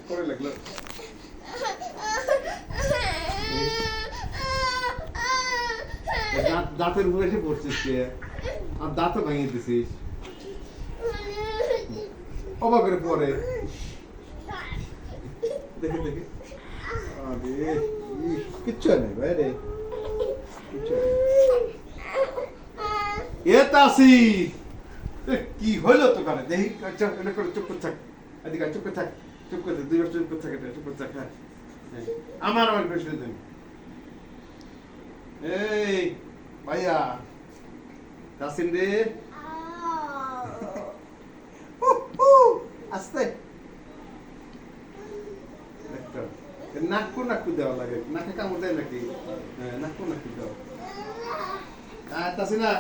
করে লাগলো দাঁতের উপরে এসে পড়ছিস কে আর দাঁতও ভাঙিয়ে দিছিস অবাক করে পরে দেখে দেখে আরে কিচ্ছু নেই ভাই রে কিচ্ছু এ তাসি কি হলো তো কানে দেখি এটা করে চুপ করে থাক এদিকে চুপ করে থাক চুপ করে দুই চুপ করে থাক চুপ করে থাক হ্যাঁ আমার প্রশ্ন দেন এই ভাইয়া তাসিন রে আস্তে নাকু নাকু দেওয়া লাগে নাকে কামড় দেয় নাকি হ্যাঁ নাকু নাকু দেওয়া তাসিনা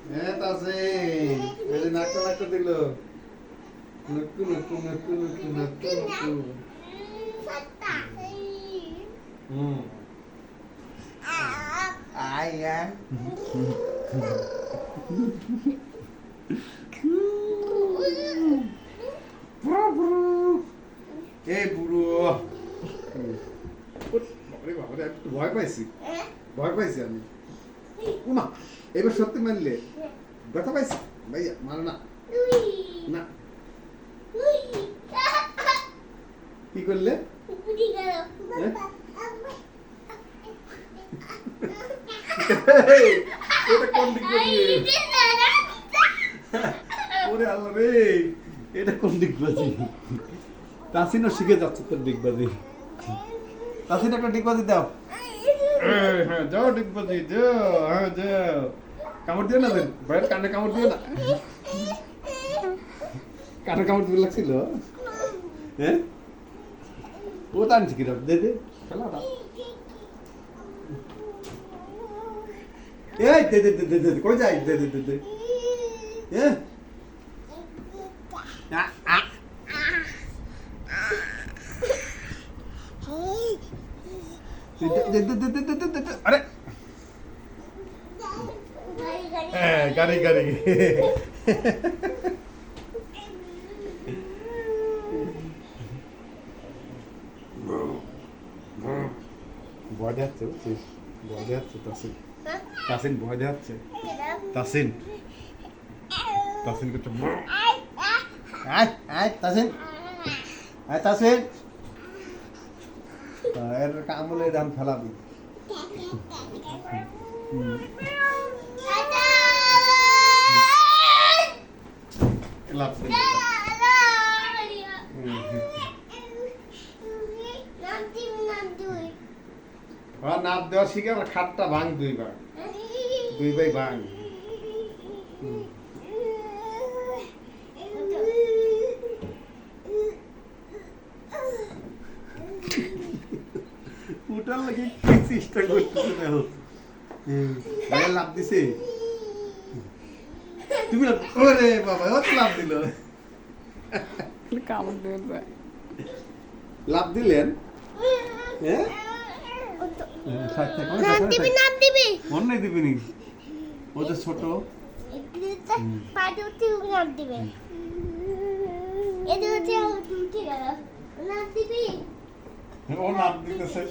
হ্যাঁ তাসিন এই নাকু নাকু দিল নাকু নাকু নাকু নাকু নাকু নাকু আয়া এই বুড়ো বাবারে একটু ভয় পাইছি আমি উমা এবার সত্যি মানলে ব্যথা পাইছি ভাইয়া মানো না না কি করলে এটা কোন দিক ওরে আল্লাহ রে এটা কোন দিক বাজি তাসিনও শিখে যাচ্ছে তোর ডিগবাজি তাসিন একটা ডিগবাজি দাও হ্যাঁ যাও ডিগবাজি যাও হ্যাঁ যাও কামড় দিও না দেন বাইরে কানে কামড় দিও না কানে কামড় দিতে লাগছিল হ্যাঁ ও টানছি কি দে দে খেলাটা এই দে দে দে দে কই যাই দে দে দে দে হ্যাঁ अरे गाड़ी गाड़ी ভয় যাচ্ছে বুঝছিস ভয় যাচ্ছে তাসিন তাসিন ভয় যাচ্ছে তাসিন তাসিন করতে আয় আয় তাসিন আয় তাসিন এর কামলে দাম ফেলাবি নাপ দেওয়া শিখে আমার খাটটা ভাঙ দুইবার ভাঙ উঠার লাগে কি চেষ্টা করতেছে দেখো লাভ দিছে তুমি ওরে বাবা ও তো লাভ দিল কামড় দেবে লাভ দিলেন হ্যাঁ নাম দিবি মনে দিবি নি ও তো ছোট পাটি নাম দিবে এদের হচ্ছে উঠে গেল নাম দিবি ও নাম দিতেছে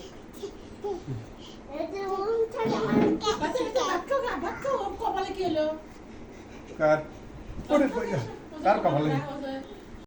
এদের উঠে গেল কপালে কি হলো কার ওরে ভাইয়া কার কপালে